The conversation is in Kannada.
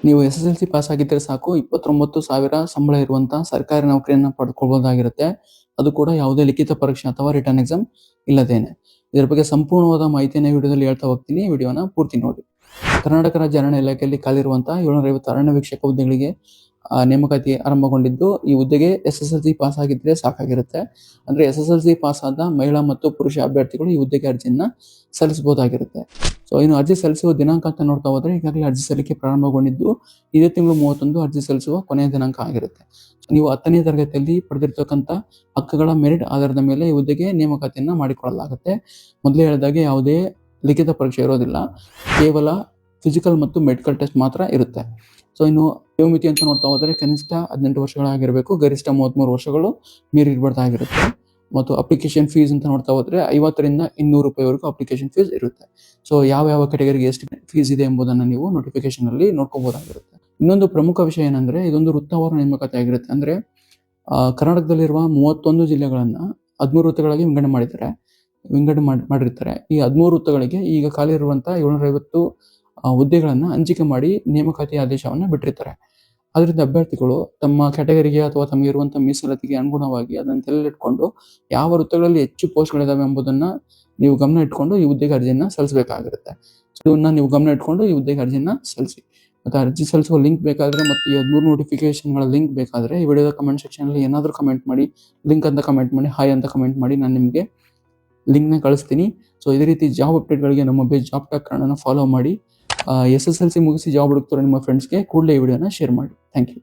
ನೀವು ಎಸ್-ಎಸ್-ಎಲ್-ಸಿ ಪಾಸ್ ಆಗಿದ್ರೆ ಸಾಕು 29,000 ಸಂಬಳ ಇರುವಂತ ಸರ್ಕಾರಿ ನೌಕರಿಯನ್ನ ಪಡ್ಕೊಳ್ಬಹುದಾಗಿರುತ್ತೆ. ಅದು ಕೂಡ ಯಾವುದೇ ಲಿಖಿತ ಪರೀಕ್ಷೆ ಅಥವಾ ರಿಟನ್ ಎಕ್ಸಾಮ್ ಇಲ್ಲದೇನೆ. ಇದರ ಬಗ್ಗೆ ಸಂಪೂರ್ಣವಾದ ಮಾಹಿತಿಯನ್ನ ಈ ವಿಡಿಯೋದಲ್ಲಿ ಹೇಳ್ತಾ ಹೋಗ್ತೀನಿ. ವಿಡಿಯೋನ ಪೂರ್ತಿ ನೋಡಿ. ಕರ್ನಾಟಕ ರಾಜ್ಯ ಅರಣ್ಯ ಇಲಾಖೆಯಲ್ಲಿ ಖಾಲಿರುವಂತಹ 750 ಅರಣ್ಯ ವೀಕ್ಷಕ ಹುದ್ದೆಗಳಿಗೆ ನೇಮಕಾತಿ ಆರಂಭಗೊಂಡಿದ್ದು, ಈ ಹುದ್ದೆಗೆ ಎಸ್-ಎಸ್-ಎಲ್-ಸಿ ಪಾಸ್ ಆಗಿದ್ರೆ ಸಾಕಾಗಿರುತ್ತೆ. ಅಂದ್ರೆ ಎಸ್-ಎಸ್-ಎಲ್-ಸಿ ಪಾಸ್ ಆದ ಮಹಿಳಾ ಮತ್ತು ಪುರುಷ ಅಭ್ಯರ್ಥಿಗಳು ಈ ಹುದ್ದೆಗೆ ಅರ್ಜಿಯನ್ನ ಸಲ್ಲಿಸಬಹುದಾಗಿರುತ್ತೆ. ಇನ್ನು ಅರ್ಜಿ ಸಲ್ಲಿಸುವ ದಿನಾಂಕ ಅಂತ ನೋಡ್ತಾ ಹೋದ್ರೆ ಈಗಾಗಲೇ ಅರ್ಜಿ ಸಲ್ಲಿಕೆ ಪ್ರಾರಂಭಗೊಂಡಿದ್ದು, ಇದೇ ತಿಂಗಳು 31 ಅರ್ಜಿ ಸಲ್ಲಿಸುವ ಕೊನೆಯ ದಿನಾಂಕ ಆಗಿರುತ್ತೆ. ನೀವು 10ನೇ ತರಗತಿಯಲ್ಲಿ ಪಡೆದಿರ್ತಕ್ಕಂಥ ಅಂಕಗಳ ಮೆರಿಟ್ ಆಧಾರದ ಮೇಲೆ ಈ ಹುದ್ದೆಗೆ ನೇಮಕಾತಿಯನ್ನ ಮಾಡಿಕೊಳ್ಳಲಾಗುತ್ತೆ. ಮೊದಲೇ ಹೇಳಿದಾಗೆ ಯಾವುದೇ ಲಿಖಿತ ಪರೀಕ್ಷೆ ಇರೋದಿಲ್ಲ, ಕೇವಲ ಫಿಸಿಕಲ್ ಮತ್ತು ಮೆಡಿಕಲ್ ಟೆಸ್ಟ್ ಮಾತ್ರ ಇರುತ್ತೆ. ಇನ್ನು ವಯೋಮಿತಿ ಅಂತ ನೋಡ್ತಾ ಹೋದ್ರೆ ಕನಿಷ್ಠ 18 ವರ್ಷಗಳಾಗಿರಬೇಕು, ಗರಿಷ್ಠ 33 ವರ್ಷಗಳು ಮೀರಿರಬಾರ್ದಾಗಿರುತ್ತೆ. ಮತ್ತು ಅಪ್ಲಿಕೇಶನ್ ಫೀಸ್ ಅಂತ ನೋಡ್ತಾ ಹೋದ್ರೆ 50 ರಿಂದ 200 ರೂಪಾಯಿವರೆಗೂ ಅಪ್ಲಿಕೇಶನ್ ಫೀಸ್ ಇರುತ್ತೆ. ಯಾವ ಕೆಟಗರಿಗೆ ಎಷ್ಟು ಫೀಸ್ ಇದೆ ಎಂಬುದನ್ನ ನೀವು ನೋಟಿಫಿಕೇಶನ್ ಅಲ್ಲಿ ನೋಡ್ಕೋಬಹುದಾಗಿರುತ್ತೆ. ಇನ್ನೊಂದು ಪ್ರಮುಖ ವಿಷಯ ಏನಂದ್ರೆ ಇದೊಂದು ವೃತ್ತವಾರ ನೇಮಕಾತಿ ಆಗಿರುತ್ತೆ. ಅಂದ್ರೆ ಕರ್ನಾಟಕದಲ್ಲಿರುವ 31 ಜಿಲ್ಲೆಗಳನ್ನ 13 ವೃತ್ತಗಳಾಗಿ ವಿಂಗಡಣೆ ಮಾಡಿರ್ತಾರೆ. ಈ 13 ವೃತ್ತಗಳಿಗೆ ಈಗ ಖಾಲಿ ಇರುವಂತಹ 750 ಹುದ್ದೆಗಳನ್ನ ಹಂಚಿಕೆ ಮಾಡಿ ನೇಮಕಾತಿ ಆದೇಶವನ್ನ ಬಿಟ್ಟಿರ್ತಾರೆ. ಅದರಿಂದ ಅಭ್ಯರ್ಥಿಗಳು ತಮ್ಮ ಕ್ಯಾಟಗರಿಗೆ ಅಥವಾ ತಮಗೆ ಇರುವಂತಹ ಮೀಸಲಾತಿಗೆ ಅನುಗುಣವಾಗಿ ಅದನ್ನು ತಲೆಯಲ್ಲಿಟ್ಕೊಂಡು ಯಾವ ವೃತ್ತಗಳಲ್ಲಿ ಹೆಚ್ಚು ಪೋಸ್ಟ್ಗಳಿದಾವೆ ಎಂಬುದನ್ನ ನೀವು ಗಮನ ಇಟ್ಕೊಂಡು ಈ ಹುದ್ದೆಗೆ ಅರ್ಜಿಯನ್ನ ಸಲ್ಲಿಸಬೇಕಾಗಿರುತ್ತೆ. ಇದನ್ನ ನೀವು ಗಮನ ಇಟ್ಕೊಂಡು ಈ ಹುದ್ದೆಗೆ ಅರ್ಜಿಯನ್ನ ಸಲ್ಲಿಸಿ. ಮತ್ತೆ ಅರ್ಜಿ ಸಲ್ಲಿಸುವ ಲಿಂಕ್ ಬೇಕಾದ್ರೆ ಮತ್ತು ಈ 13 ನೋಟಿಫಿಕೇಶನ್ಗಳ ಲಿಂಕ್ ಬೇಕಾದ್ರೆ ಈ ವಿಡಿಯೋದ ಕಮೆಂಟ್ ಸೆಕ್ಷನ್ ಅಲ್ಲಿ ಏನಾದರೂ ಕಮೆಂಟ್ ಮಾಡಿ, ಲಿಂಕ್ ಅಂತ ಕಮೆಂಟ್ ಮಾಡಿ, ಹಾಯ್ ಅಂತ ಕಮೆಂಟ್ ಮಾಡಿ, ನಾನು ನಿಮಗೆ ಲಿಂಕ್ನ ಕಳಿಸ್ತೀನಿ. ಇದೇ ರೀತಿ ಜಾಬ್ ಅಪ್ಡೇಟ್ಗಳಿಗೆ ನಮ್ಮ ಬೇಸ್ ಜಾಬ್ ಟಾಕ್ ಕನ್ನಡನ ಫಾಲೋ ಮಾಡಿ. ಎಸ್-ಎಸ್-ಎಲ್-ಸಿ ಮುಗಿಸಿ ಜಾಬ್ ಹುಡುಕ್ತಾರೆ ನಿಮ್ಮ ಫ್ರೆಂಡ್ಸ್ಗೆ ಕೂಡಲೇ ಈ ವಿಡಿಯೋನ ಶೇರ್ ಮಾಡಿ. Thank you.